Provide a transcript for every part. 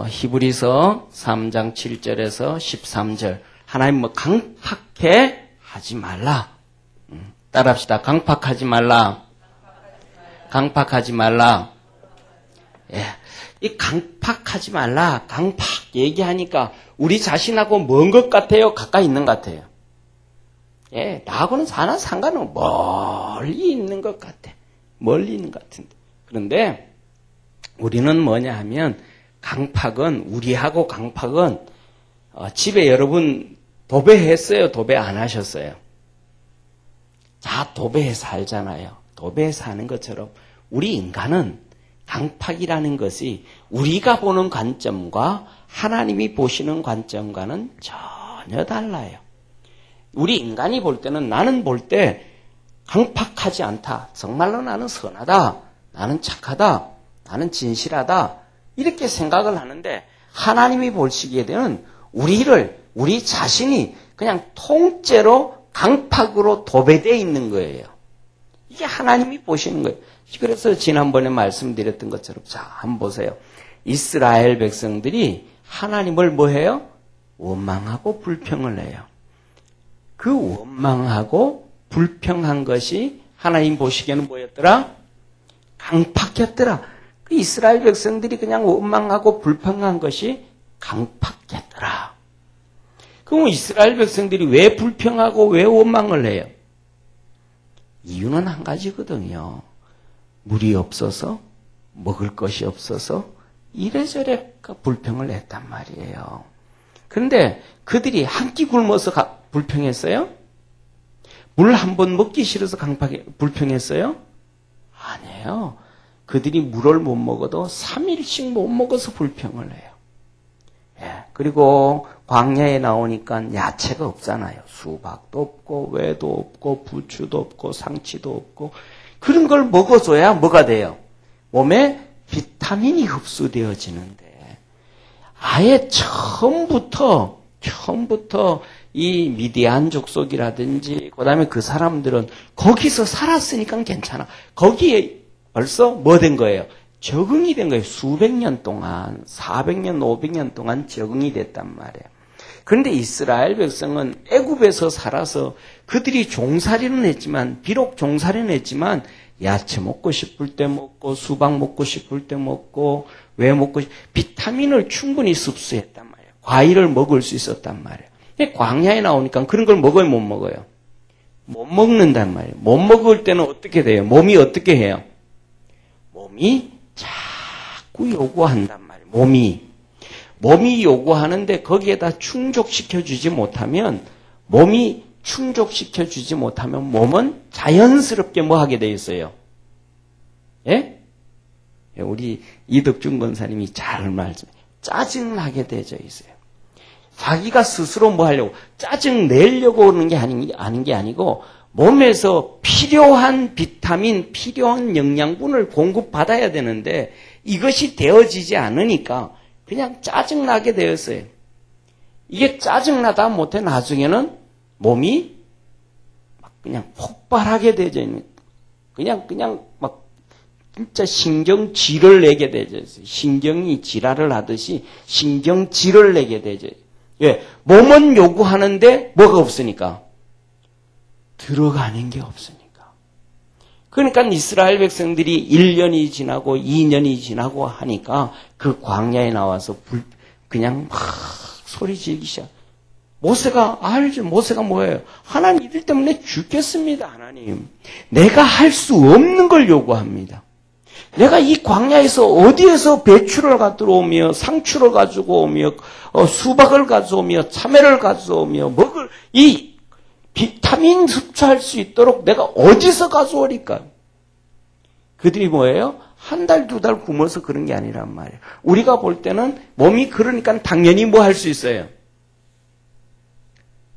히브리서 3장 7절에서 13절. 하나님 뭐 강팍해 하지 말라. 따라합시다. 강팍하지 말라. 강팍하지 말라. 예. 이 강팍하지 말라. 강팍 얘기하니까 우리 자신하고 먼 것 같아요? 가까이 있는 것 같아요? 예, 나하고는 하나 상관은 멀리 있는 것 같아. 멀리 있는 것 같은데. 그런데 우리는 뭐냐 하면 강팍은, 우리하고 강팍은 집에 여러분 도배했어요? 도배 안 하셨어요? 자, 도배해 살잖아요. 도배해 사는 것처럼 우리 인간은 강팍이라는 것이 우리가 보는 관점과 하나님이 보시는 관점과는 전혀 달라요. 우리 인간이 볼 때는, 나는 볼 때 강팍하지 않다. 정말로 나는 선하다. 나는 착하다. 나는 진실하다. 이렇게 생각을 하는데 하나님이 보시기에는 우리 자신이 그냥 통째로 강팍으로 도배되어 있는 거예요. 이게 하나님이 보시는 거예요. 그래서 지난번에 말씀드렸던 것처럼, 자, 한번 보세요. 이스라엘 백성들이 하나님을 뭐 해요? 원망하고 불평을 해요. 그 원망하고 불평한 것이 하나님 보시기에는 뭐였더라? 강팍했더라. 그 이스라엘 백성들이 그냥 원망하고 불평한 것이 강팍했더라. 그럼 이스라엘 백성들이 왜 불평하고 왜 원망을 해요? 이유는 한 가지거든요. 물이 없어서, 먹을 것이 없어서 이래저래 불평을 했단 말이에요. 그런데 그들이 한 끼 굶어서 불평했어요? 물 한 번 먹기 싫어서 불평했어요? 아니에요. 그들이 물을 못 먹어도 3일씩 못 먹어서 불평을 해요. 예, 그리고 광야에 나오니까 야채가 없잖아요. 수박도 없고 외도 없고 부추도 없고 상치도 없고, 그런 걸 먹어줘야 뭐가 돼요? 몸에 비타민이 흡수되어지는데, 아예 처음부터 이 미디안 족속이라든지 그다음에 그 사람들은 거기서 살았으니까 괜찮아. 거기에 벌써 뭐 된 거예요? 적응이 된 거예요. 수백 년 동안, 400년, 500년 동안 적응이 됐단 말이에요. 그런데 이스라엘 백성은 애굽에서 살아서 그들이 종살이는 했지만, 비록 종살이는 했지만 야채 먹고 싶을 때 먹고, 수박 먹고 싶을 때 먹고, 왜 먹고 비타민을 충분히 섭취했단 말이에요. 과일을 먹을 수 있었단 말이에요. 광야에 나오니까 그런 걸 먹어요, 못 먹어요? 못 먹는단 말이에요. 못 먹을 때는 어떻게 돼요? 몸이 어떻게 해요? 몸이 자꾸 요구한단 말이에요. 몸이 요구하는데 거기에다 충족시켜주지 못하면, 몸이 충족시켜주지 못하면 몸은 자연스럽게 뭐 하게 돼 있어요? 예? 우리 이덕준 권사님이 잘 말씀해요. 짜증나게 되어 있어요. 자기가 스스로 뭐 하려고, 짜증 내려고 하는 게 아닌 게 아니고, 몸에서 필요한 비타민, 필요한 영양분을 공급받아야 되는데 이것이 되어지지 않으니까 그냥 짜증나게 되었어요. 이게 짜증나다 못해 나중에는 몸이 막 그냥 폭발하게 되어져 있는, 그냥 막 진짜 신경질을 내게 되어져 있어요. 신경이 지랄을 하듯이 신경질을 내게 되어져 있어요. 예, 몸은 요구하는데 뭐가 없으니까? 들어가는 게 없으니까. 그러니까 이스라엘 백성들이 1년이 지나고 2년이 지나고 하니까 그 광야에 나와서 그냥 막 소리 지르기 시작. 모세가 알죠. 모세가 뭐예요? 하나님 이들 때문에 죽겠습니다. 하나님. 내가 할 수 없는 걸 요구합니다. 내가 이 광야에서 어디에서 배추를 가져오며 상추를 가지고 오며 수박을 가져오며 참외를 가져오며 먹을 이 비타민 섭취할 수 있도록 내가 어디서 가져오리까? 그들이 뭐예요? 한 달, 두 달 굶어서 그런 게 아니란 말이에요. 우리가 볼 때는 몸이 그러니까 당연히 뭐 할 수 있어요?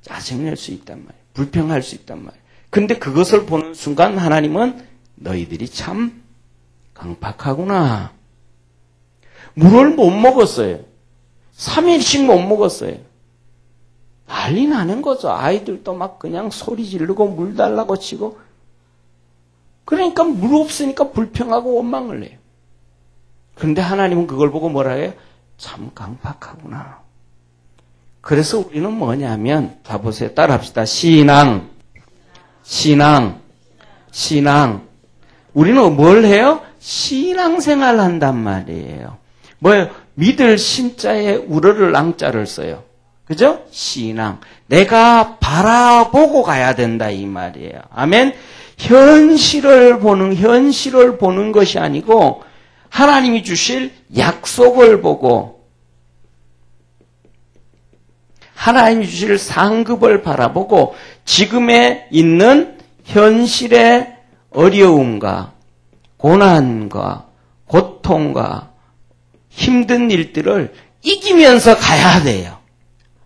짜증낼 수 있단 말이에요. 불평할 수 있단 말이에요. 근데 그것을 보는 순간 하나님은 너희들이 참 강팍하구나. 물을 못 먹었어요. 3일씩 못 먹었어요. 난리 나는 거죠. 아이들도 막 그냥 소리 지르고 물 달라고 치고. 그러니까 물 없으니까 불평하고 원망을 해요. 그런데 하나님은 그걸 보고 뭐라 해요? 참 강팍하구나. 그래서 우리는 뭐냐면, 자 보세요. 따라합시다. 신앙. 우리는 뭘 해요? 신앙생활 한단 말이에요. 뭐예요? 믿을 신자에 우러를 앙자를 써요. 그죠? 신앙. 내가 바라보고 가야 된다 이 말이에요. 아멘. 현실을 보는 것이 아니고 하나님이 주실 약속을 보고 하나님이 주실 상급을 바라보고 지금에 있는 현실의 어려움과 고난과 고통과 힘든 일들을 이기면서 가야 돼요.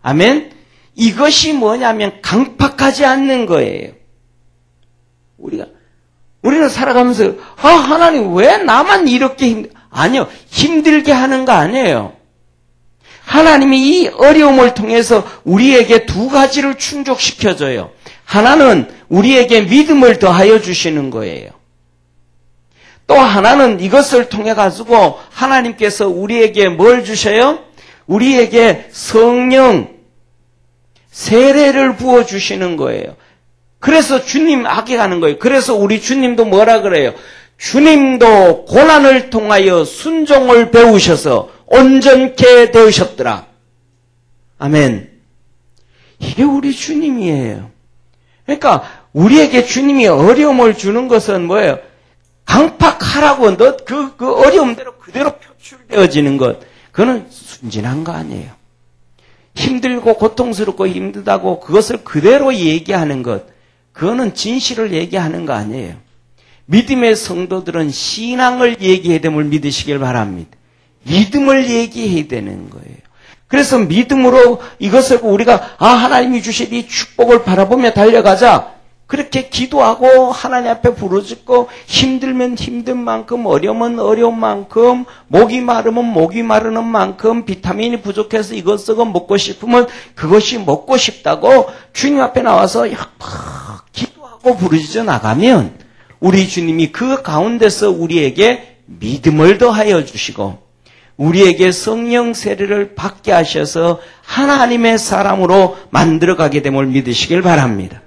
아멘? 이것이 뭐냐면 강팍하지 않는 거예요. 우리는 살아가면서 하나님 왜 나만 이렇게 아니요. 힘들게 하는 거 아니에요. 하나님이 이 어려움을 통해서 우리에게 두 가지를 충족시켜줘요. 하나는 우리에게 믿음을 더하여 주시는 거예요. 또 하나는 이것을 통해 가지고 하나님께서 우리에게 뭘 주셔요? 우리에게 성령, 세례를 부어주시는 거예요. 그래서 주님 앞에 가는 거예요. 그래서 우리 주님도 뭐라 그래요? 주님도 고난을 통하여 순종을 배우셔서 온전케 되으셨더라. 아멘. 이게 우리 주님이에요. 그러니까 우리에게 주님이 어려움을 주는 것은 뭐예요? 강팍하라고 그 어려움대로 그대로 표출되어지는 것. 그거는 순진한 거 아니에요. 힘들고 고통스럽고 힘들다고 그것을 그대로 얘기하는 것. 그거는 진실을 얘기하는 거 아니에요. 믿음의 성도들은 신앙을 얘기해야 됨을 믿으시길 바랍니다. 믿음을 얘기해야 되는 거예요. 그래서 믿음으로 이것을 우리가 하나님이 주실 이 축복을 바라보며 달려가자. 그렇게 기도하고 하나님 앞에 부르짖고 힘들면 힘든 만큼 어려우면 어려운 만큼 목이 마르면 목이 마르는 만큼 비타민이 부족해서 이것저것 먹고 싶으면 그것이 먹고 싶다고 주님 앞에 나와서 기도하고 부르짖어 나가면 우리 주님이 그 가운데서 우리에게 믿음을 더하여 주시고 우리에게 성령 세례를 받게 하셔서 하나님의 사람으로 만들어가게 됨을 믿으시길 바랍니다.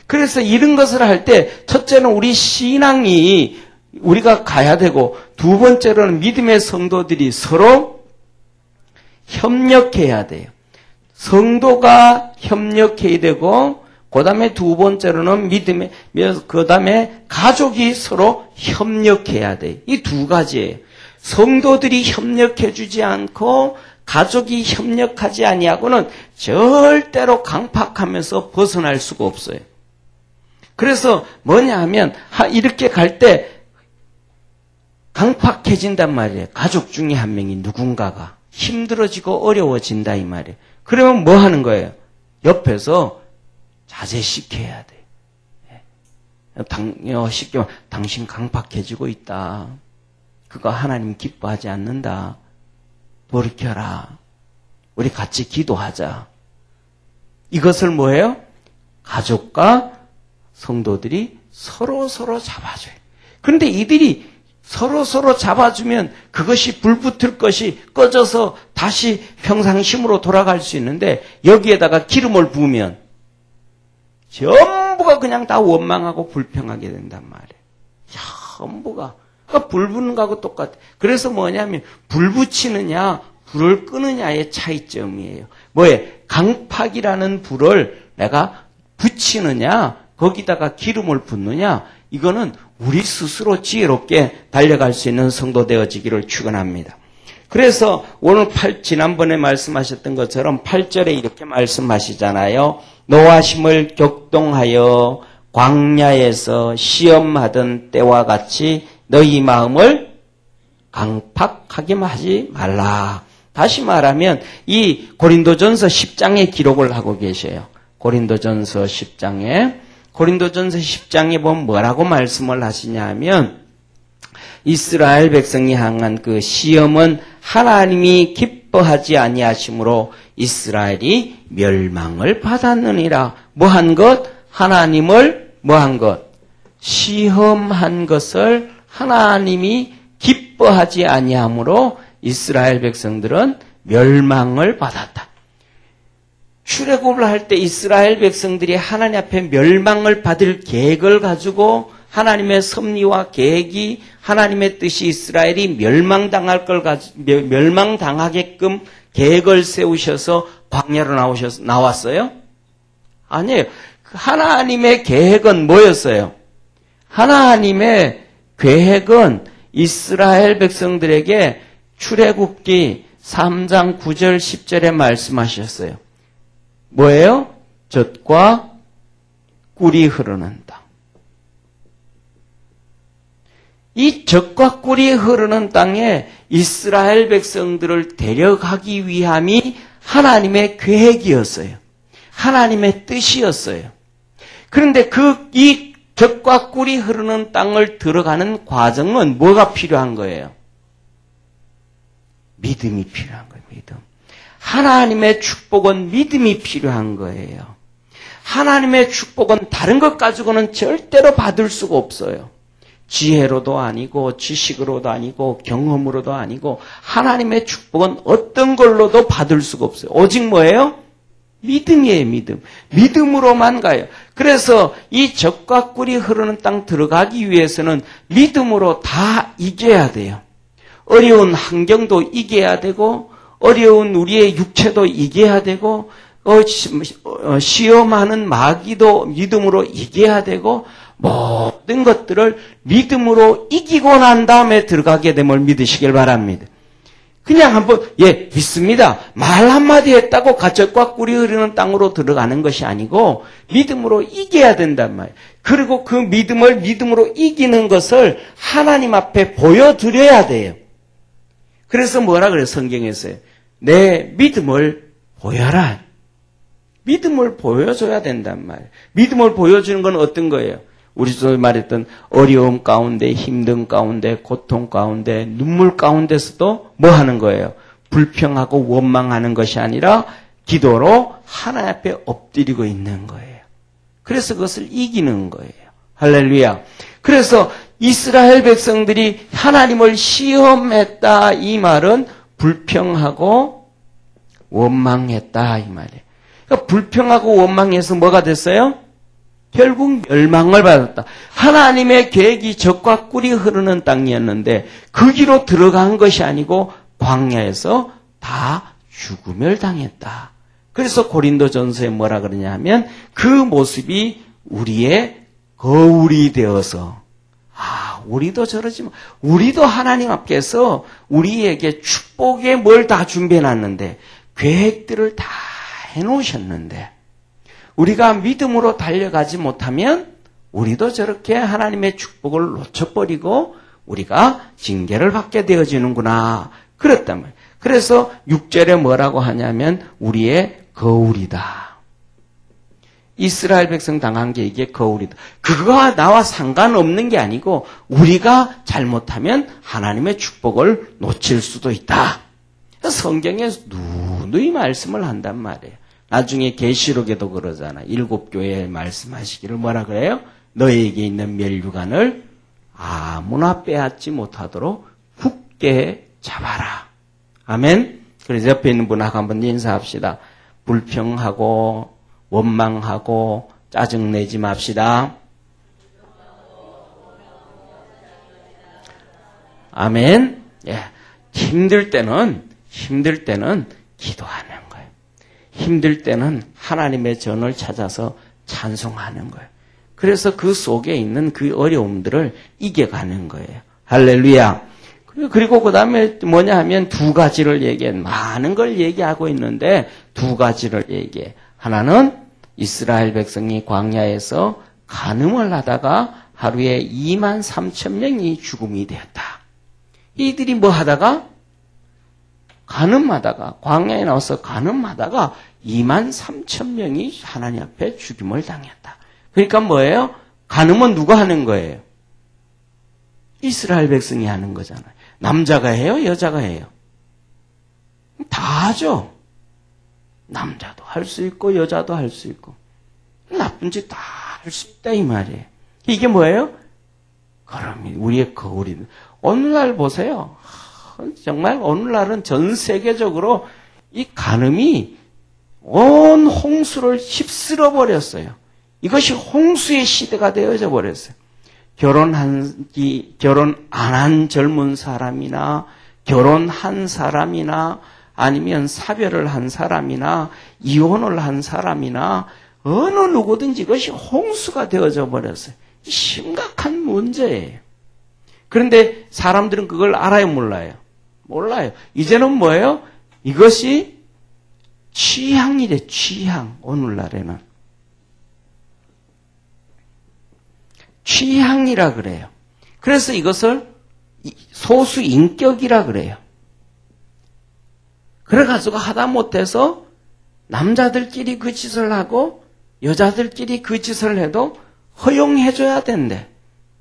그래서 이런 것을 할 때 첫째는 우리 신앙이 우리가 가야 되고 두 번째로는 믿음의 성도들이 서로 협력해야 돼요. 성도가 협력해야 되고 그 다음에 두 번째로는 그 다음에 가족이 서로 협력해야 돼요. 이 두 가지예요. 성도들이 협력해 주지 않고 가족이 협력하지 아니하고는 절대로 강팍하면서 벗어날 수가 없어요. 그래서 뭐냐 하면 이렇게 갈 때 강팍해진단 말이에요. 가족 중에 한 명이 누군가가 힘들어지고 어려워진다 이 말이에요. 그러면 뭐 하는 거예요? 옆에서 자제시켜야 돼요. 쉽게 말하면 당신 강팍해지고 있다. 그거 하나님 기뻐하지 않는다. 돌이켜라. 우리 같이 기도하자. 이것을 뭐예요? 가족과 성도들이 서로 잡아줘요. 그런데 이들이 서로 잡아주면 그것이 불붙을 것이 꺼져서 다시 평상심으로 돌아갈 수 있는데 여기에다가 기름을 부으면 전부가 그냥 다 원망하고 불평하게 된단 말이에요. 전부가. 그러니까 불 붙는 거하고 똑같아. 그래서 뭐냐면 불 붙이느냐 불을 끄느냐의 차이점이에요. 뭐에 강팍이라는 불을 내가 붙이느냐 거기다가 기름을 붓느냐 이거는 우리 스스로 지혜롭게 달려갈 수 있는 성도 되어지기를 축원합니다. 그래서 오늘 지난번에 말씀하셨던 것처럼 8절에 이렇게 말씀하시잖아요. 노하심을 격동하여 광야에서 시험하던 때와 같이 너희 마음을 강팍하게 하지 말라. 다시 말하면 이 고린도전서 10장에 기록을 하고 계셔요. 고린도전서 10장에 보면 뭐라고 말씀을 하시냐 하면 이스라엘 백성이 향한 그 시험은 하나님이 기뻐하지 아니하심으로 이스라엘이 멸망을 받았느니라. 뭐한 것? 하나님을 뭐한 것? 시험한 것을 하나님이 기뻐하지 아니하므로 이스라엘 백성들은 멸망을 받았다. 출애굽을 할 때 이스라엘 백성들이 하나님 앞에 멸망을 받을 계획을 가지고 하나님의 섭리와 계획이 하나님의 뜻이 이스라엘이 멸망당하게끔 계획을 세우셔서 광야로 나왔어요? 아니에요. 하나님의 계획은 뭐였어요? 하나님의 계획은 이스라엘 백성들에게 출애굽기 3장 9절 10절에 말씀하셨어요. 뭐예요? 젖과 꿀이 흐르는 땅. 이 젖과 꿀이 흐르는 땅에 이스라엘 백성들을 데려가기 위함이 하나님의 계획이었어요. 하나님의 뜻이었어요. 그런데 이 젖과 꿀이 흐르는 땅을 들어가는 과정은 뭐가 필요한 거예요? 믿음이 필요한 거예요. 믿음. 하나님의 축복은 믿음이 필요한 거예요. 하나님의 축복은 다른 것 가지고는 절대로 받을 수가 없어요. 지혜로도 아니고 지식으로도 아니고 경험으로도 아니고 하나님의 축복은 어떤 걸로도 받을 수가 없어요. 오직 뭐예요? 믿음이에요. 믿음. 믿음으로만 가요. 그래서 이 젖과 꿀이 흐르는 땅 들어가기 위해서는 믿음으로 다 이겨야 돼요. 어려운 환경도 이겨야 되고 어려운 우리의 육체도 이겨야 되고 시험하는 마귀도 믿음으로 이겨야 되고 모든 것들을 믿음으로 이기고 난 다음에 들어가게 됨을 믿으시길 바랍니다. 그냥 한번 믿습니다. 말 한마디 했다고 젖과 꿀이 흐르는 땅으로 들어가는 것이 아니고 믿음으로 이겨야 된단 말이에요. 그리고 그 믿음으로 이기는 것을 하나님 앞에 보여드려야 돼요. 그래서 뭐라 그래요? 성경에서요. 내 믿음을 보여라. 믿음을 보여줘야 된단 말이에요. 믿음을 보여주는 건 어떤 거예요? 우리 전에 말했던 어려움 가운데, 힘든 가운데, 고통 가운데, 눈물 가운데서도 뭐 하는 거예요? 불평하고 원망하는 것이 아니라 기도로 하나님 앞에 엎드리고 있는 거예요. 그래서 그것을 이기는 거예요. 할렐루야. 그래서 이스라엘 백성들이 하나님을 시험했다 이 말은 불평하고 원망했다 이 말이에요. 그러니까 불평하고 원망해서 뭐가 됐어요? 결국 멸망을 받았다. 하나님의 계획이 젖과 꿀이 흐르는 땅이었는데 그 길로 들어간 것이 아니고 광야에서 다 죽음을 당했다. 그래서 고린도전서에 뭐라 그러냐 하면 그 모습이 우리의 거울이 되어서 우리도 저러지만 우리도 하나님 앞에서 우리에게 축복의 뭘 다 준비해놨는데 계획들을 다 해놓으셨는데 우리가 믿음으로 달려가지 못하면 우리도 저렇게 하나님의 축복을 놓쳐버리고 우리가 징계를 받게 되어지는구나. 그랬단 말이에요. 그래서 6절에 뭐라고 하냐면 우리의 거울이다. 이스라엘 백성 당한 게 이게 거울이다. 그거와 나와 상관없는 게 아니고 우리가 잘못하면 하나님의 축복을 놓칠 수도 있다. 성경에 누누이 말씀을 한단 말이에요. 나중에 계시록에도 그러잖아. 7교회에 말씀하시기를 뭐라 그래요? 너에게 있는 멸류관을 아무나 빼앗지 못하도록 굳게 잡아라. 아멘. 그래서 옆에 있는 분하고 한번 인사합시다. 불평하고 원망하고 짜증내지 맙시다. 아멘. 힘들 때는 기도하는 거예요. 힘들 때는 하나님의 전을 찾아서 찬송하는 거예요. 그래서 그 속에 있는 그 어려움들을 이겨가는 거예요. 할렐루야. 그리고 그 다음에 뭐냐 하면 두 가지를 얘기해. 많은 걸 얘기하고 있는데 두 가지를 얘기해. 하나는 이스라엘 백성이 광야에서 간음을 하다가 하루에 2만 3천 명이 죽음이 되었다. 이들이 뭐 하다가? 간음하다가 광야에 나와서 간음하다가 2만 3천 명이 하나님 앞에 죽임을 당했다. 그러니까 뭐예요? 간음은 누가 하는 거예요? 이스라엘 백성이 하는 거잖아요. 남자가 해요? 여자가 해요? 다 하죠. 남자도 할 수 있고 여자도 할 수 있고 나쁜 짓 다 할 수 있다 이 말이에요. 이게 뭐예요? 그럼 우리의 거울이 오늘날 보세요. 정말 오늘날은 전 세계적으로 이 간음이 온 홍수를 휩쓸어 버렸어요. 이것이 홍수의 시대가 되어져 버렸어요. 결혼 안 한 젊은 사람이나 결혼한 사람이나 아니면 사별을 한 사람이나 이혼을 한 사람이나 어느 누구든지 이것이 홍수가 되어져 버렸어요. 심각한 문제예요. 그런데 사람들은 그걸 알아요, 몰라요? 몰라요. 이제는 뭐예요? 이것이 취향이래, 취향. 오늘날에는. 취향이라 그래요. 그래서 이것을 소수 인격이라 그래요. 그래가지고 하다 못해서 남자들끼리 그 짓을 하고 여자들끼리 그 짓을 해도 허용해줘야 된대.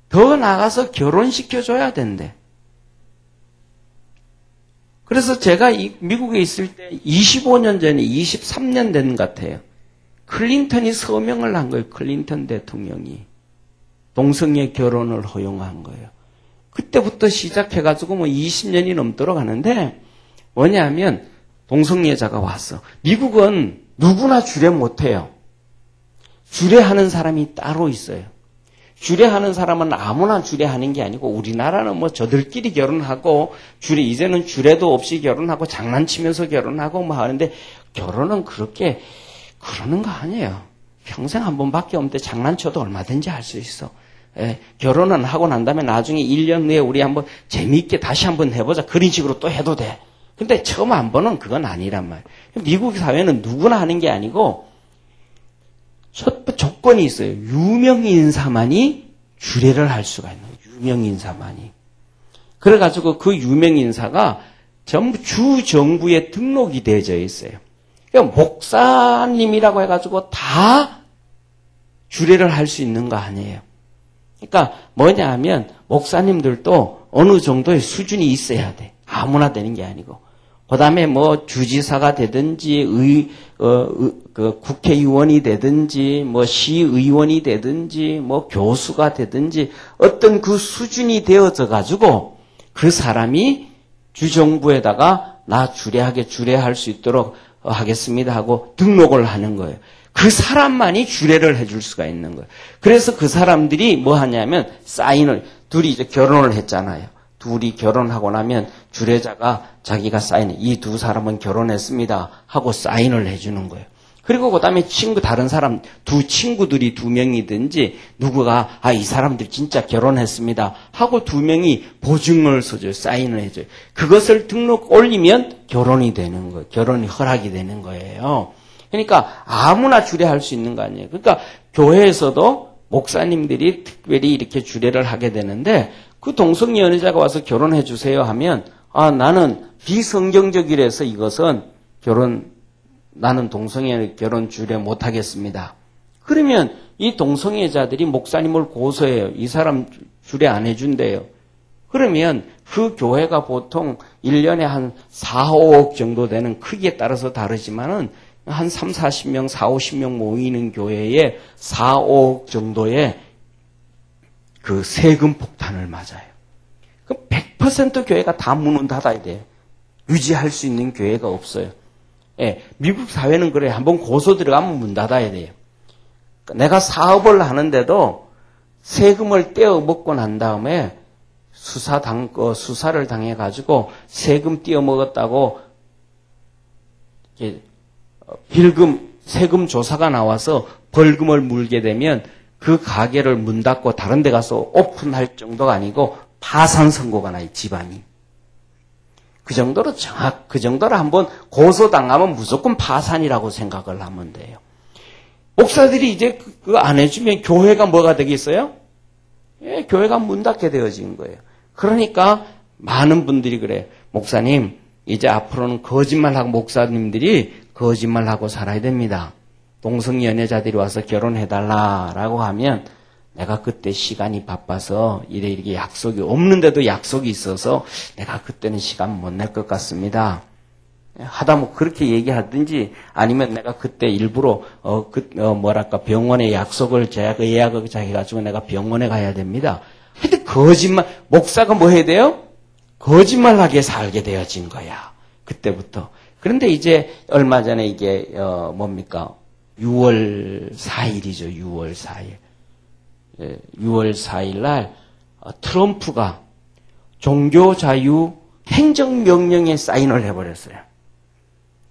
더 나가서 결혼시켜줘야 된대. 그래서 제가 미국에 있을 때 25년 전에 23년 된 것 같아요. 클린턴이 서명을 한 거예요. 클린턴 대통령이. 동성애 결혼을 허용한 거예요. 그때부터 시작해가지고 뭐 20년이 넘도록 하는데 뭐냐면 동성애자가 왔어. 미국은 누구나 주례 못해요. 주례하는 사람이 따로 있어요. 주례하는 사람은 아무나 주례하는 게 아니고 우리나라는 뭐 저들끼리 결혼하고 이제는 주례도 없이 결혼하고 장난치면서 결혼하고 뭐 하는데 결혼은 그렇게 그러는 거 아니에요. 평생 한 번밖에 없는데 장난쳐도 얼마든지 할 수 있어. 예, 결혼은 하고 난 다음에 나중에 1년 후에 우리 한번 재미있게 다시 한번 해보자. 그런 식으로 또 해도 돼. 근데 처음 한 번은 그건 아니란 말이에요. 미국 사회는 누구나 하는 게 아니고 첫 조건이 있어요. 유명인사만이 주례를 할 수가 있는 거예요. 유명인사만이. 그래가지고 그 유명인사가 전부 주정부에 등록이 되어져 있어요. 그러니까 목사님이라고 해가지고 다 주례를 할 수 있는 거 아니에요. 그러니까 뭐냐 하면 목사님들도 어느 정도의 수준이 있어야 돼. 아무나 되는 게 아니고. 그 다음에 뭐 주지사가 되든지 국회의원이 되든지 뭐 시의원이 되든지 뭐 교수가 되든지 어떤 그 수준이 되어져 가지고 그 사람이 주정부에다가 나 주례할 수 있도록 하겠습니다 하고 등록을 하는 거예요. 그 사람만이 주례를 해줄 수가 있는 거예요. 그래서 그 사람들이 뭐 하냐면 사인을 둘이 이제 결혼을 했잖아요. 둘이 결혼하고 나면 주례자가 자기가 사인을 이 두 사람은 결혼했습니다 하고 사인을 해주는 거예요. 그리고 그 다음에 다른 사람 두 친구들이 2명이든지 누구가 이 사람들 진짜 결혼했습니다 하고 2명이 보증을 써줘요. 사인을 해줘요. 그것을 등록 올리면 결혼이 되는 거예요. 결혼이 허락이 되는 거예요. 그러니까 아무나 주례할 수 있는 거 아니에요. 그러니까 교회에서도 목사님들이 특별히 이렇게 주례를 하게 되는데 그 동성애 연애자가 와서 결혼해 주세요 하면 나는 비성경적이라서 이것은 나는 동성애 결혼 주례 못 하겠습니다. 그러면 이 동성애자들이 목사님을 고소해요. 이 사람 주례 안 해준대요. 그러면 그 교회가 보통 1년에 한 4, 5억 정도 되는 크기에 따라서 다르지만은 한 3, 40명, 4, 50명 모이는 교회에 4, 5억 정도의 그 세금 폭탄을 맞아요. 그럼 100% 교회가 다 문을 닫아야 돼요. 유지할 수 있는 교회가 없어요. 예, 미국 사회는 그래요. 한번 고소 들어가면 문 닫아야 돼요. 내가 사업을 하는데도 세금을 떼어 먹고 난 다음에 수사를 당해가지고 세금 떼어 먹었다고 세금 조사가 나와서 벌금을 물게 되면 그 가게를 문 닫고 다른 데 가서 오픈할 정도가 아니고 파산 선고가 나요, 집안이. 그 정도로 한번 고소당하면 무조건 파산이라고 생각을 하면 돼요. 목사들이 이제 그거 안 해주면 교회가 뭐가 되겠어요? 예, 교회가 문 닫게 되어진 거예요. 그러니까 많은 분들이 그래요. 목사님, 이제 앞으로는 거짓말하고 목사님들이 거짓말하고 살아야 됩니다. 동성 연애자들이 와서 결혼해달라라고 하면 내가 그때 시간이 바빠서 이렇게 약속이 없는데도 약속이 있어서 내가 그때는 시간 못 낼 것 같습니다. 하다못 그렇게 얘기하든지 아니면 내가 그때 일부러 병원에 약속을 예약을 해가지고 내가 병원에 가야 됩니다. 근데 거짓말 목사가 뭐 해야 돼요? 거짓말하게 살게 되어진 거야. 그때부터. 그런데 이제 얼마 전에 이게 뭡니까? 6월 4일이죠. 6월 4일. 6월 4일 날 트럼프가 종교자유 행정명령에 사인을 해버렸어요.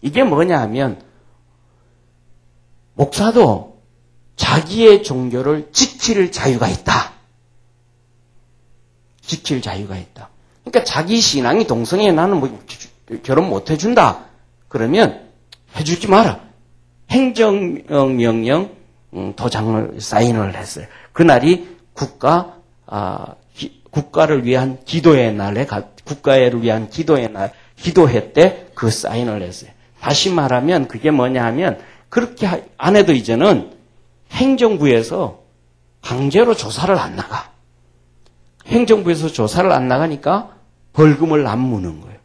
이게 뭐냐 하면 목사도 자기의 종교를 지킬 자유가 있다. 지킬 자유가 있다. 그러니까 자기 신앙이 동성애 나는 뭐 결혼 못 해준다. 그러면 해주지 마라. 행정명령 도장을 사인을 했어요. 그날이 국가를 위한 기도의 날에 국가를 위한 기도의 날 기도회 때 그 사인을 했어요. 다시 말하면 그게 뭐냐 하면 그렇게 안 해도 이제는 행정부에서 강제로 조사를 안 나가. 행정부에서 조사를 안 나가니까 벌금을 안 무는 거예요.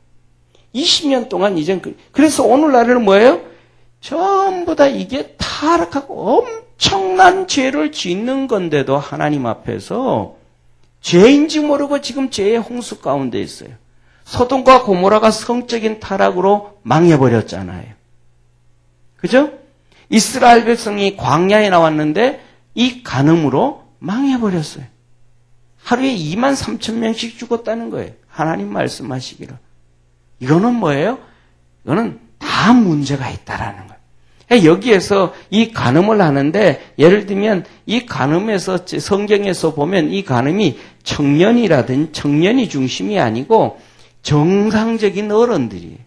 20년 동안 이젠 그래서 오늘날에는 뭐예요? 전부 다 이게 타락하고 엄청난 죄를 짓는 건데도 하나님 앞에서 죄인지 모르고 지금 죄의 홍수 가운데 있어요. 소돔과 고모라가 성적인 타락으로 망해버렸잖아요. 그죠? 이스라엘 백성이 광야에 나왔는데 이 간음으로 망해버렸어요. 하루에 23,000명씩 죽었다는 거예요. 하나님 말씀하시기를. 이거는 뭐예요? 이거는 다 문제가 있다라는 거예요. 여기에서 이 간음을 하는데 예를 들면 이 간음에서 성경에서 보면 이 간음이 청년이 중심이 아니고 정상적인 어른들이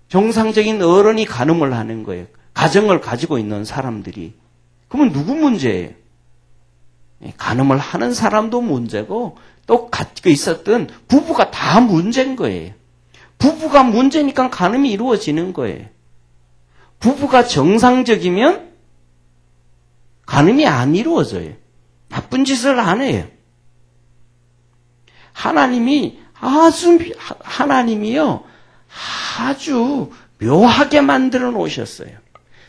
정상적인 어른이 간음을 하는 거예요. 가정을 가지고 있는 사람들이. 그러면 누구 문제예요? 간음을 하는 사람도 문제고 또 가지고 있었던 부부가 다 문제인 거예요. 부부가 문제니까 간음이 이루어지는 거예요. 부부가 정상적이면 간음이 안 이루어져요. 나쁜 짓을 안 해요. 하나님이요 아주 묘하게 만들어 놓으셨어요.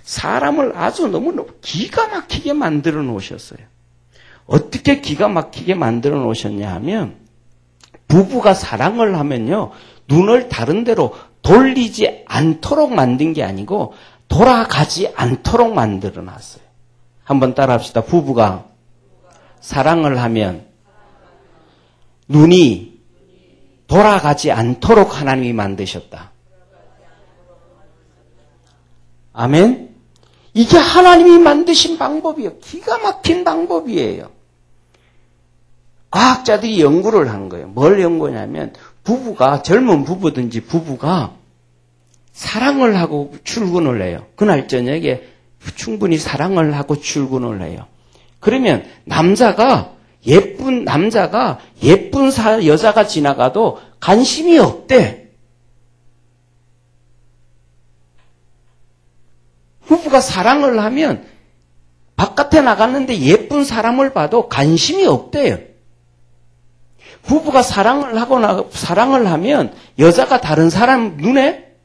사람을 아주 너무너무 기가 막히게 만들어 놓으셨어요. 어떻게 기가 막히게 만들어 놓으셨냐 하면 부부가 사랑을 하면요 눈을 다른 데로 돌리지 않도록 만든 게 아니고 돌아가지 않도록 만들어 놨어요. 한번 따라 합시다. 부부가 사랑을 하면 눈이 돌아가지 않도록 하나님이 만드셨다. 아멘? 이게 하나님이 만드신 방법이에요. 기가 막힌 방법이에요. 과학자들이 연구를 한 거예요. 뭘 연구냐면 젊은 부부든지 부부가 사랑을 하고 출근을 해요. 그날 저녁에 충분히 사랑을 하고 출근을 해요. 그러면 예쁜 여자가 지나가도 관심이 없대. 부부가 사랑을 하면 바깥에 나갔는데 예쁜 사람을 봐도 관심이 없대요. 부부가 사랑을 하면 여자가 다른 사람 눈에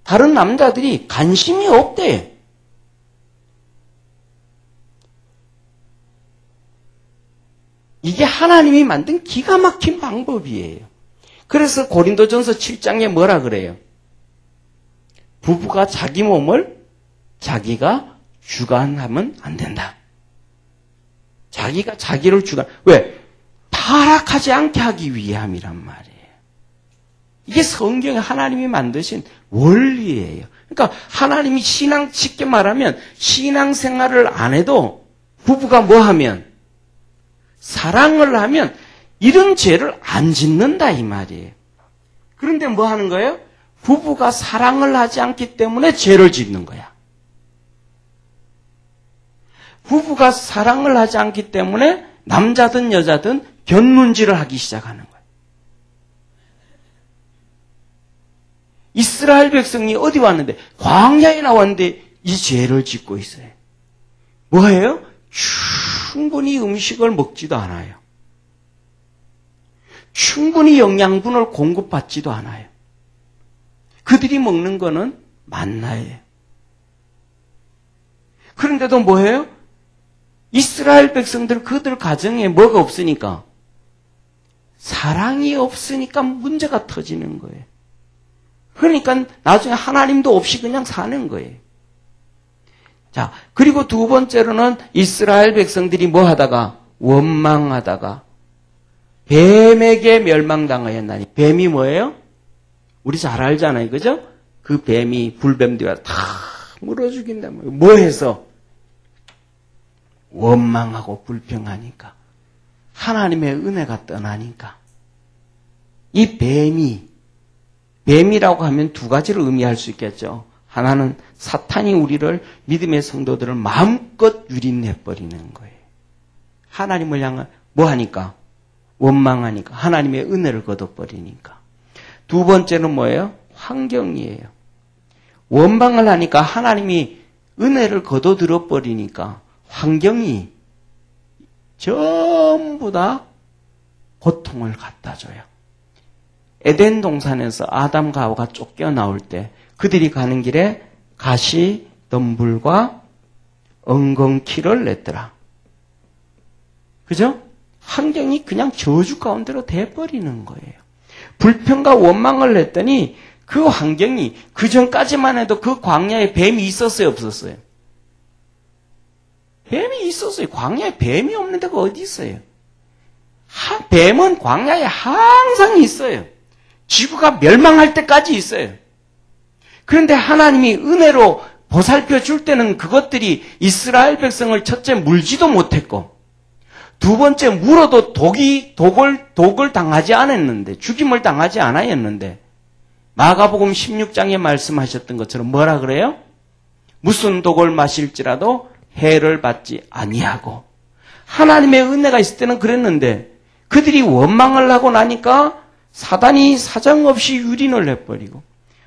다른 남자들이 관심이 없대요. 이게 하나님이 만든 기가 막힌 방법이에요. 그래서 고린도전서 7장에 뭐라 그래요? 부부가 자기 몸을 자기가 주관하면 안 된다. 자기가 자기를 왜? 타락하지 않게 하기 위함이란 말이에요. 이게 성경에 하나님이 만드신 원리예요. 그러니까 하나님이 쉽게 말하면 신앙생활을 안 해도 부부가 뭐 하면? 사랑을 하면 이런 죄를 안 짓는다 이 말이에요. 그런데 뭐 하는 거예요? 부부가 사랑을 하지 않기 때문에 죄를 짓는 거야. 부부가 사랑을 하지 않기 때문에 남자든 여자든 견눈질을 하기 시작하는 거예요. 이스라엘 백성이 어디 왔는데? 광야에 나왔는데 이 죄를 짓고 있어요. 뭐예요? 충분히 음식을 먹지도 않아요. 충분히 영양분을 공급받지도 않아요. 그들이 먹는 거는 만나예요. 그런데도 뭐예요? 이스라엘 백성들 그들 가정에 뭐가 없으니까 사랑이 없으니까 문제가 터지는 거예요. 그러니까 나중에 하나님도 없이 그냥 사는 거예요. 자, 그리고 두 번째로는 이스라엘 백성들이 뭐 하다가? 원망하다가 뱀에게 멸망당하였나니. 뱀이 뭐예요? 우리 잘 알잖아요. 그죠? 그 뱀이 불뱀들이 다 물어 죽인다. 뭐 해서? 원망하고 불평하니까. 하나님의 은혜가 떠나니까. 이 뱀이라고 하면 두 가지를 의미할 수 있겠죠. 하나는 사탄이 우리를, 믿음의 성도들을 마음껏 유린해버리는 거예요. 하나님을 향해 뭐 하니까? 원망하니까. 하나님의 은혜를 거둬버리니까. 두 번째는 뭐예요? 환경이에요. 원망을 하니까 하나님이 은혜를 거둬들어버리니까 환경이 전부 다 고통을 갖다 줘요. 에덴 동산에서 아담과 하와가 쫓겨나올 때 그들이 가는 길에 가시, 덤불과 엉겅퀴를 냈더라. 그죠? 환경이 그냥 저주 가운데로 돼버리는 거예요. 불평과 원망을 냈더니 그 환경이 그 전까지만 해도 그 광야에 뱀이 있었어요, 없었어요? 뱀이 있었어요. 광야에 뱀이 없는 데가 어디 있어요? 뱀은 광야에 항상 있어요. 지구가 멸망할 때까지 있어요. 그런데 하나님이 은혜로 보살펴 줄 때는 그것들이 이스라엘 백성을 첫째 물지도 못했고, 두 번째 물어도 독을 당하지 않았는데, 죽임을 당하지 않았는데, 마가복음 16장에 말씀하셨던 것처럼 뭐라 그래요? 무슨 독을 마실지라도 해를 받지 아니하고. 하나님의 은혜가 있을 때는 그랬는데 그들이 원망을 하고 나니까 사단이 사정없이 유린을 해버리고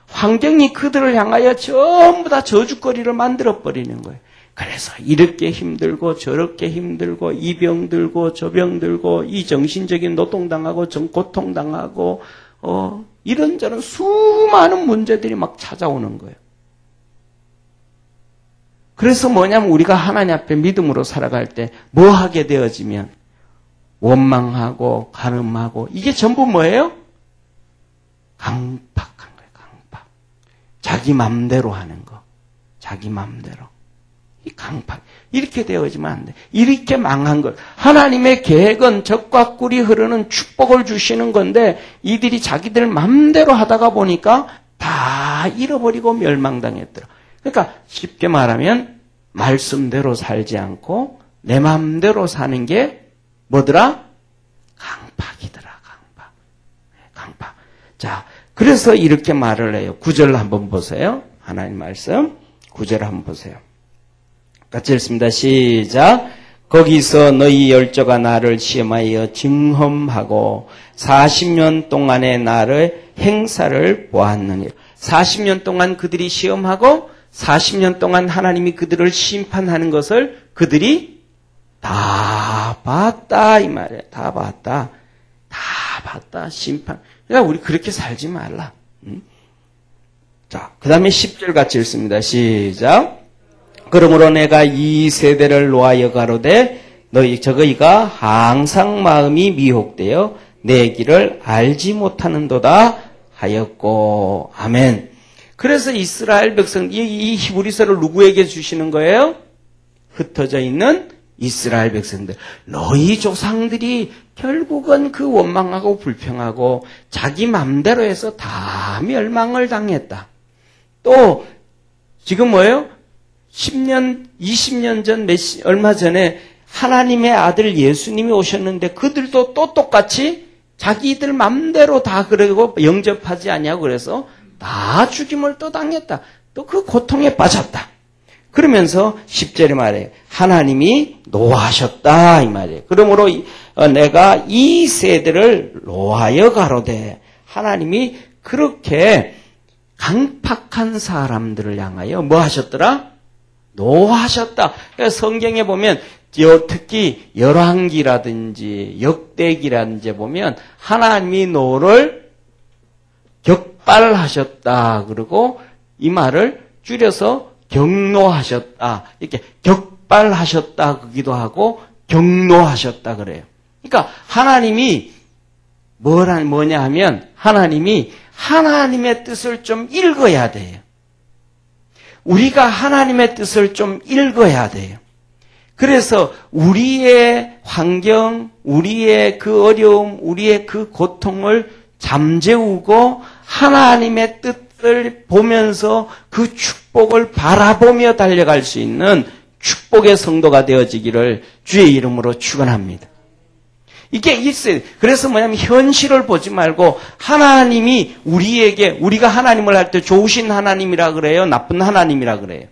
환경이 그들을 향하여 전부 다 저주거리를 만들어버리는 거예요. 그래서 이렇게 힘들고 저렇게 힘들고 이 병 들고 저 병 들고 이 정신적인 노동당하고 고통당하고 이런저런 수많은 문제들이 막 찾아오는 거예요. 그래서 뭐냐면 우리가 하나님 앞에 믿음으로 살아갈 때 뭐 하게 되어지면 원망하고 간음하고 이게 전부 뭐예요? 강팍한 거예요. 강팍. 자기 맘대로 하는 거. 자기 맘대로. 이 강팍. 이렇게 되어지면 안 돼. 이렇게 망한 것. 하나님의 계획은 젖과 꿀이 흐르는 축복을 주시는 건데 이들이 자기들 맘대로 하다가 보니까 다 잃어버리고 멸망당했더라. 그러니까 쉽게 말하면 말씀대로 살지 않고 내 마음대로 사는 게 뭐더라? 강팍이더라. 강팍. 자, 그래서 이렇게 말을 해요. 9절 한번 보세요. 하나님 말씀 9절 한번 보세요. 같이 읽습니다. 시작. 거기서 너희 열조가 나를 시험하여 증험하고 40년 동안의 나를 행사를 보았느니. 40년 동안 그들이 시험하고 40년 동안 하나님이 그들을 심판하는 것을 그들이 다 봤다 이 말이에요. 다 봤다. 심판. 그러니까 우리 그렇게 살지 말라. 자, 그 다음에 10절 같이 읽습니다. 시작. 그러므로 내가 이 세대를 노하여 가로되 저희가 항상 마음이 미혹되어 내 길을 알지 못하는도다 하였고. 아멘. 그래서 이스라엘 백성, 이 히브리서를 누구에게 주시는 거예요? 흩어져 있는 이스라엘 백성들. 너희 조상들이 결국은 그 원망하고 불평하고 자기 맘대로 해서 다 멸망을 당했다. 또 지금 뭐예요? 10년, 20년 전, 얼마 전에 하나님의 아들 예수님이 오셨는데 그들도 또 똑같이 자기들 맘대로 다 그러고 영접하지 아니하고 그래서 다 죽임을 또 당했다. 또 그 고통에 빠졌다. 그러면서 10절에 말해요. 하나님이 노하셨다 이 말이에요. 그러므로 내가 이 세대를 노하여 가로되. 하나님이 그렇게 강팍한 사람들을 향하여 뭐 하셨더라? 노하셨다. 그러니까 성경에 보면 특히 열왕기라든지 역대기라든지 보면 하나님이 노를 격발하셨다. 그리고 이 말을 줄여서 경노하셨다. 이렇게 격발하셨다 그기도 하고 경노하셨다 그래요. 그러니까 하나님이 뭐냐 하면 하나님이 하나님의 뜻을 좀 읽어야 돼요. 우리가 하나님의 뜻을 좀 읽어야 돼요. 그래서 우리의 환경, 우리의 그 어려움, 우리의 그 고통을 잠재우고 하나님의 뜻을 보면서 그 축복을 바라보며 달려갈 수 있는 축복의 성도가 되어지기를 주의 이름으로 축원합니다. 이게 있어요. 그래서 뭐냐면 현실을 보지 말고 하나님이 우리가 하나님을 할 때 좋으신 하나님이라 그래요? 나쁜 하나님이라 그래요?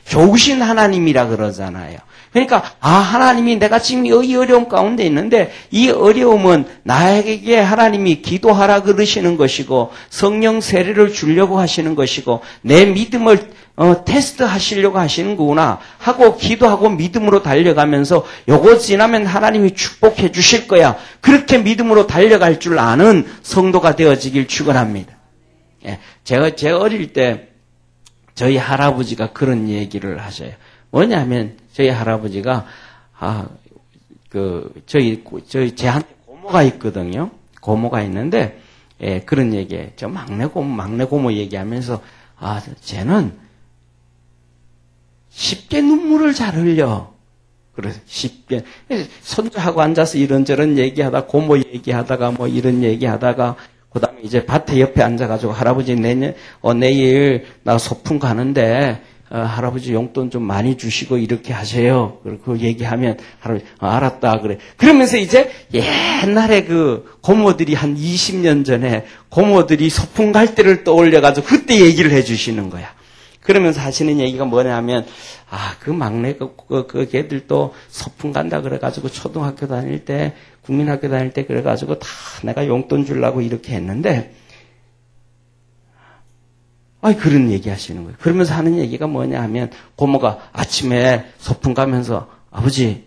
좋으신 하나님이라 그러잖아요. 그러니까 하나님이 내가 지금 이 어려움 가운데 있는데 이 어려움은 나에게 하나님이 기도하라 그러시는 것이고 성령 세례를 주려고 하시는 것이고 내 믿음을 테스트 하시려고 하시는 거구나 하고 기도하고 믿음으로 달려가면서 요거 지나면 하나님이 축복해 주실 거야. 그렇게 믿음으로 달려갈 줄 아는 성도가 되어지길 축원합니다. 예, 제가 어릴 때 저희 할아버지가 그런 얘기를 하셔요. 뭐냐면 저희 할아버지가 제한테 고모가 있거든요. 고모가 있는데 그런 얘기에 저 막내 고모 얘기하면서 쟤는 쉽게 눈물을 잘 흘려. 그래서 쉽게 손주하고 앉아서 이런저런 얘기하다 고모 얘기하다가 뭐 이런 얘기하다가 그다음에 이제 밭에 옆에 앉아가지고 할아버지 내일 나 소풍 가는데 할아버지 용돈 좀 많이 주시고 이렇게 하세요. 그 얘기하면 할아버지 알았다 그래. 그러면서 이제 옛날에 그 고모들이 한 20년 전에 고모들이 소풍 갈 때를 떠올려가지고 그때 얘기를 해주시는 거야. 그러면서 하시는 얘기가 뭐냐면 그 막내 그 걔들도 소풍 간다 그래가지고 초등학교 다닐 때 국민학교 다닐 때 그래가지고 다 내가 용돈 주려고 이렇게 했는데 그런 얘기 하시는 거예요. 그러면서 하는 얘기가 뭐냐 하면 고모가 아침에 소풍 가면서 아버지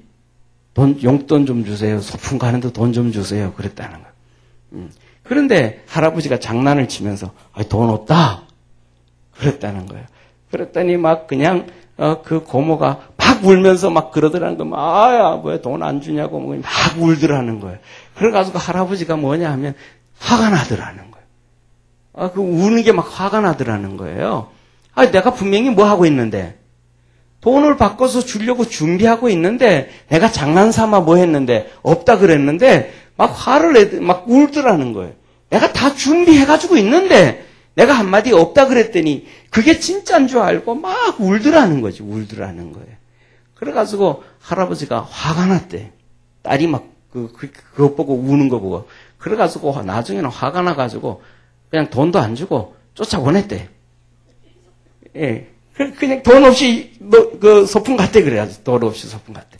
용돈 좀 주세요. 소풍 가는데 돈 좀 주세요. 그랬다는 거예요. 그런데 할아버지가 장난을 치면서 돈 없다. 그랬다는 거예요. 그랬더니 막 그냥 그 고모가 막 울면서 막 그러더라는 거예요. 왜 돈 안 주냐고 막 울더라는 거예요. 그래가지고 할아버지가 뭐냐 하면 화가 나더라는 거예요. 그 우는 게 막 화가 나더라는 거예요. 내가 분명히 뭐 하고 있는데 돈을 바꿔서 주려고 준비하고 있는데 내가 장난삼아 뭐 했는데 없다 그랬는데 막 막 울더라는 거예요. 내가 다 준비해가지고 있는데 내가 한마디 없다 그랬더니 그게 진짜인 줄 알고 막 울더라는 거지. 울더라는 거예요. 그래가지고 할아버지가 화가 났대. 딸이 막 그거 보고 우는 거 보고. 그래가지고 나중에는 화가 나가지고 그냥 돈도 안 주고 쫓아보냈대. 예. 그냥 돈 없이 소풍 갔대 그래가지고 돈 없이 소풍 갔대.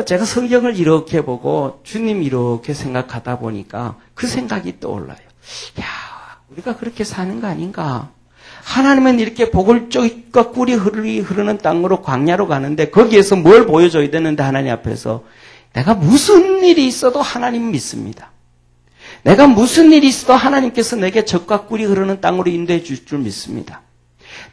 제가 성경을 이렇게 보고 주님 이렇게 생각하다 보니까 그 생각이 떠올라요. 우리가 그렇게 사는 거 아닌가? 하나님은 이렇게 복을 쪽과 꿀이 흐르는 땅으로 광야로 가는데 거기에서 뭘 보여줘야 되는데 하나님 앞에서 내가 무슨 일이 있어도 하나님 믿습니다. 내가 무슨 일이 있어도 하나님께서 내게 젖과 꿀이 흐르는 땅으로 인도해 줄 줄 믿습니다.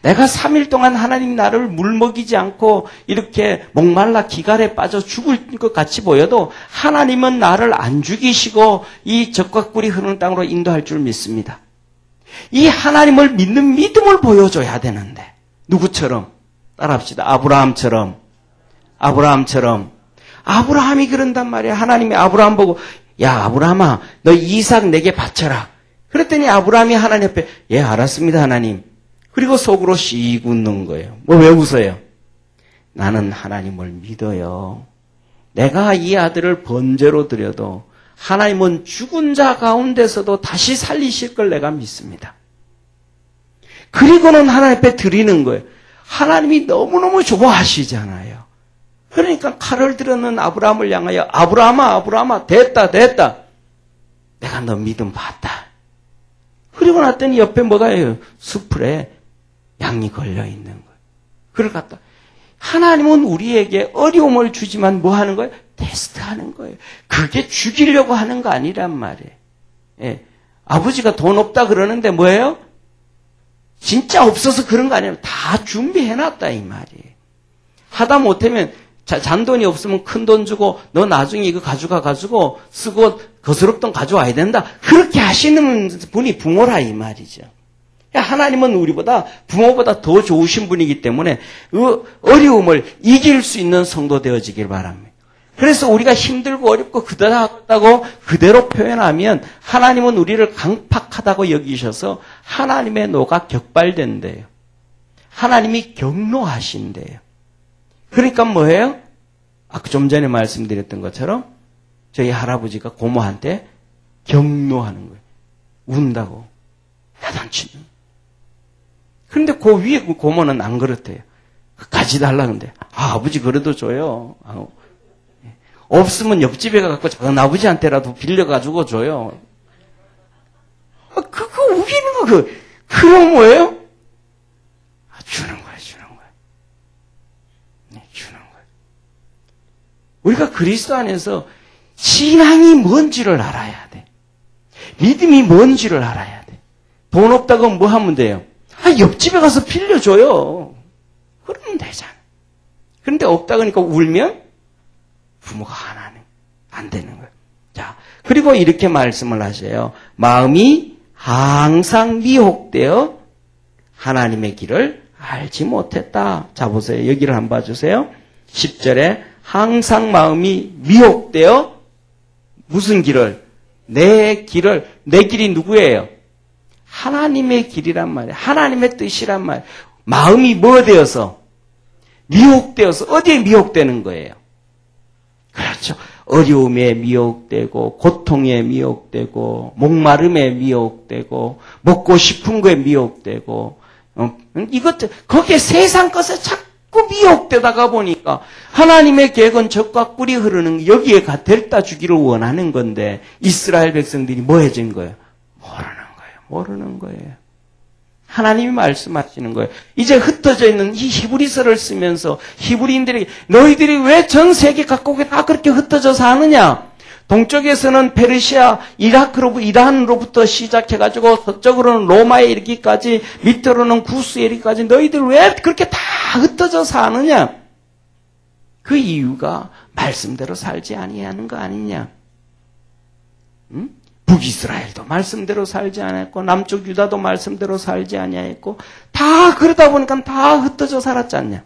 내가 3일 동안 하나님 나를 물 먹이지 않고 이렇게 목말라 기갈에 빠져 죽을 것 같이 보여도 하나님은 나를 안 죽이시고 이 젖과 꿀이 흐르는 땅으로 인도할 줄 믿습니다. 이 하나님을 믿는 믿음을 보여줘야 되는데 누구처럼? 따라합시다. 아브라함처럼. 아브라함이 그런단 말이야. 하나님이 아브라함 보고 야 아브라함아 너 이삭 내게 바쳐라. 그랬더니 아브라함이 하나님 앞에 알았습니다 하나님. 그리고 속으로 씩 웃는 거예요. 왜 웃어요? 나는 하나님을 믿어요. 내가 이 아들을 번제로 드려도 하나님은 죽은 자 가운데서도 다시 살리실 걸 내가 믿습니다. 그리고는 하나님 앞에 드리는 거예요. 하나님이 너무너무 좋아하시잖아요. 그러니까 칼을 들었는 아브라함을 향하여 아브라함아 됐다. 내가 너 믿음 봤다. 그리고 났더니 옆에 뭐가 있어요? 수풀에 양이 걸려있는 거예요. 그걸 갖다 하나님은 우리에게 어려움을 주지만 뭐 하는 거예요? 테스트하는 거예요. 그게 죽이려고 하는 거 아니란 말이에요. 예. 아버지가 돈 없다 그러는데 뭐예요? 진짜 없어서 그런 거 아니에요. 다 준비해놨다 이 말이에요. 하다 못하면 잔돈이 없으면 큰 돈 주고 너 나중에 이거 가지고 쓰고 거스럽던 가져와야 된다. 그렇게 하시는 분이 부모라 이 말이죠. 하나님은 우리보다 부모보다 더 좋으신 분이기 때문에 그 어려움을 이길 수 있는 성도 되어지길 바랍니다. 그래서 우리가 힘들고 어렵고 그다고 그대로 표현하면 하나님은 우리를 강팍하다고 여기셔서 하나님의 노가 격발된대요. 하나님이 경노하신대요. 그러니까 뭐예요? 아까 좀 전에 말씀드렸던 것처럼 저희 할아버지가 고모한테 경노하는 거예요. 운다고. 야단치는. 그런데 그 위에 고모는 안 그렇대요. 가지 달라는데 아버지 그래도 줘요. 없으면 옆집에 가서 작은 아버지한테라도 빌려가지고 줘요. 그거 우기는 거, 그럼 뭐예요? 주는 거예요. 네, 주는 거예요. 우리가 그리스도 안에서 신앙이 뭔지를 알아야 돼. 믿음이 뭔지를 알아야 돼. 돈 없다고 뭐 하면 돼요? 옆집에 가서 빌려줘요. 그러면 되잖아. 그런데 없다 그러니까 울면 부모가 하나는 안 되는 거예요. 자, 그리고 이렇게 말씀을 하셔요. 마음이 항상 미혹되어 하나님의 길을 알지 못했다. 자, 보세요. 여기를 한번 봐주세요. 10절에 항상 마음이 미혹되어 무슨 길을? 내 길이 누구예요? 하나님의 길이란 말이에요. 하나님의 뜻이란 말이에요. 마음이 뭐 되어서? 미혹되어서 어디에 미혹되는 거예요? 그렇죠. 어려움에 미혹되고 고통에 미혹되고 목마름에 미혹되고 먹고 싶은 거에 미혹되고 이것들 거기에 세상 것에 자꾸 미혹되다가 보니까 하나님의 계획은 적과 꿀이 흐르는 여기에 데려다 주기를 원하는 건데 이스라엘 백성들이 뭐 해진 거예요? 모르는 거예요. 하나님이 말씀하시는 거예요. 이제 흩어져 있는 이 히브리서를 쓰면서 히브리인들에게 너희들이 왜 전 세계 각국에 다 그렇게 흩어져 사느냐? 동쪽에서는 페르시아, 이란으로부터 시작해가지고 서쪽으로는 로마에 이르기까지 밑으로는 구스에 이르기까지 너희들 왜 그렇게 다 흩어져 사느냐? 그 이유가 말씀대로 살지 아니하는 거 아니냐? 응? 북이스라엘도 말씀대로 살지 않았고 남쪽 유다도 말씀대로 살지 아니했고 다 그러다 보니까 다 흩어져 살았지 않냐.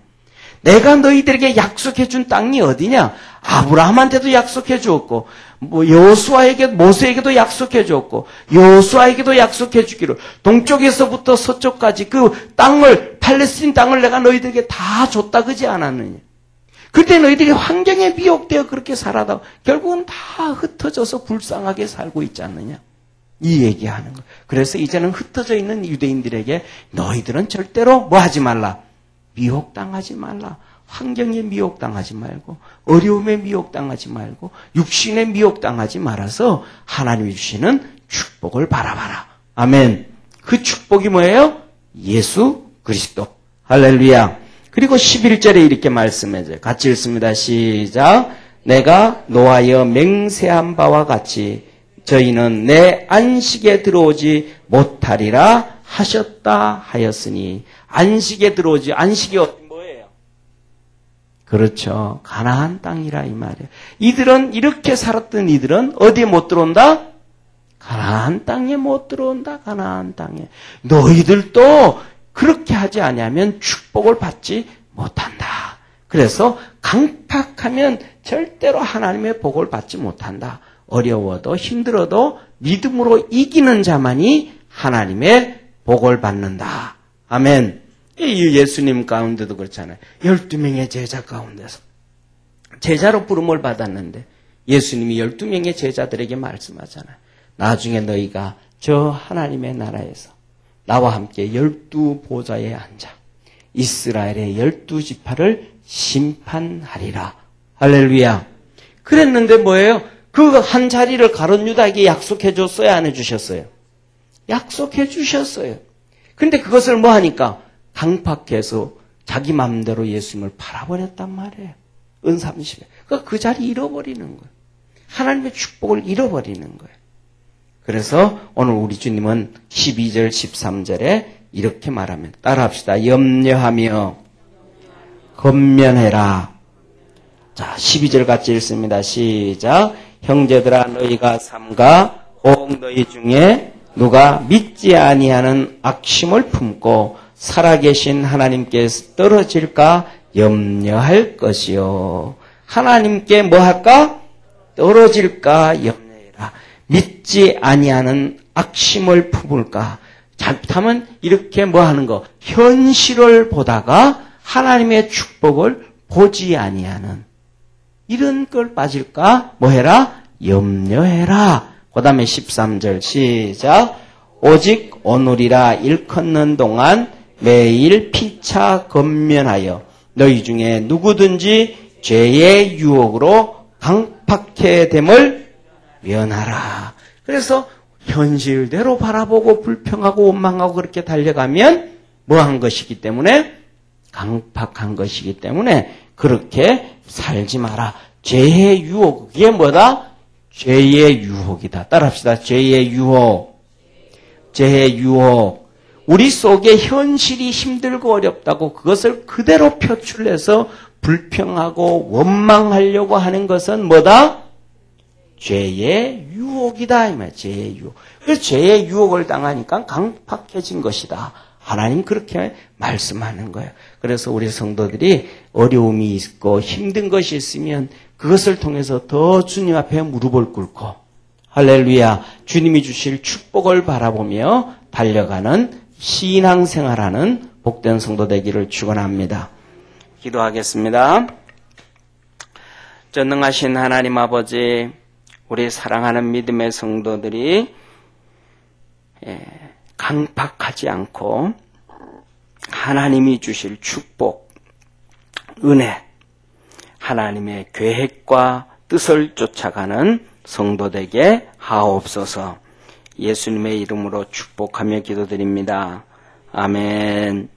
내가 너희들에게 약속해 준 땅이 어디냐? 아브라함한테도 약속해 주었고 여호수아에게 모세에게도 약속해 주었고 여호수아에게도 약속해 주기를 동쪽에서부터 서쪽까지 그 땅을 팔레스틴 땅을 내가 너희들에게 다 줬다 그지 않았느냐. 그때 너희들이 환경에 미혹되어 그렇게 살아다 결국은 다 흩어져서 불쌍하게 살고 있지 않느냐. 이 얘기하는 거예요. 그래서 이제는 흩어져 있는 유대인들에게 너희들은 절대로 뭐 하지 말라. 미혹당하지 말라. 환경에 미혹당하지 말고 어려움에 미혹당하지 말고 육신에 미혹당하지 말아서 하나님이 주시는 축복을 바라봐라. 아멘. 그 축복이 뭐예요? 예수 그리스도. 할렐루야. 그리고 11절에 이렇게 말씀해줘요. 같이 읽습니다. 시작. 내가 노하여 맹세한 바와 같이 저희는 내 안식에 들어오지 못하리라 하셨다 하였으니 안식에 들어오지 안식이 뭐예요? 그렇죠. 가나안 땅이라 이 말이에요. 이들은 이렇게 살았던 이들은 어디에 못 들어온다? 가나안 땅에 못 들어온다. 가나안 땅에. 너희들도 그렇게 하지 않으면 축복을 받지 못한다. 그래서 강팍하면 절대로 하나님의 복을 받지 못한다. 어려워도 힘들어도 믿음으로 이기는 자만이 하나님의 복을 받는다. 아멘. 예수님 가운데도 그렇잖아요. 12명의 제자 가운데서 제자로 부름을 받았는데 예수님이 12명의 제자들에게 말씀하잖아요. 나중에 너희가 저 하나님의 나라에서 나와 함께 12보좌에 앉아 이스라엘의 12지파를 심판하리라. 할렐루야. 그랬는데 뭐예요? 그 한 자리를 가룟 유다에게 약속해 줬어요? 안 해주셨어요? 약속해 주셨어요. 그런데 그것을 뭐 하니까? 강팍해서 자기 마음대로 예수님을 팔아버렸단 말이에요. 은삼십에. 그러니까 그 자리 잃어버리는 거예요. 하나님의 축복을 잃어버리는 거예요. 그래서 오늘 우리 주님은 12절 13절에 이렇게 말하면 따라합시다. 염려하며 권면해라. 자, 12절 같이 읽습니다. 시작. 형제들아 너희가 삼가 혹 너희 중에 누가 믿지 아니하는 악심을 품고 살아계신 하나님께 떨어질까 염려할 것이요. 하나님께 뭐 할까? 떨어질까 염려해라. 믿지 아니하는 악심을 품을까? 잘못하면 이렇게 뭐 하는 거? 현실을 보다가 하나님의 축복을 보지 아니하는 이런 걸 빠질까? 뭐 해라? 염려해라. 그 다음에 13절 시작. 오직 오늘이라 일컫는 동안 매일 피차 건면하여 너희 중에 누구든지 죄의 유혹으로 강팍해 됨을 면하라. 그래서 현실대로 바라보고 불평하고 원망하고 그렇게 달려가면 뭐한 것이기 때문에 강팍한 것이기 때문에 그렇게 살지 마라. 죄의 유혹. 그게 뭐다? 죄의 유혹이다. 따라합시다. 죄의 유혹. 죄의 유혹. 우리 속에 현실이 힘들고 어렵다고 그것을 그대로 표출해서 불평하고 원망하려고 하는 것은 뭐다? 죄의 유혹이다. 이 말. 죄의 유혹. 그래서 죄의 유혹을 당하니까 강팍해진 것이다. 하나님 그렇게 말씀하는 거예요. 그래서 우리 성도들이 어려움이 있고 힘든 것이 있으면 그것을 통해서 더 주님 앞에 무릎을 꿇고 할렐루야 주님이 주실 축복을 바라보며 달려가는 신앙생활하는 복된 성도 되기를 축원합니다. 기도하겠습니다. 전능하신 하나님 아버지, 우리 사랑하는 믿음의 성도들이 강팍하지 않고 하나님이 주실 축복, 은혜, 하나님의 계획과 뜻을 쫓아가는 성도되게 하옵소서. 예수님의 이름으로 축복하며 기도드립니다. 아멘.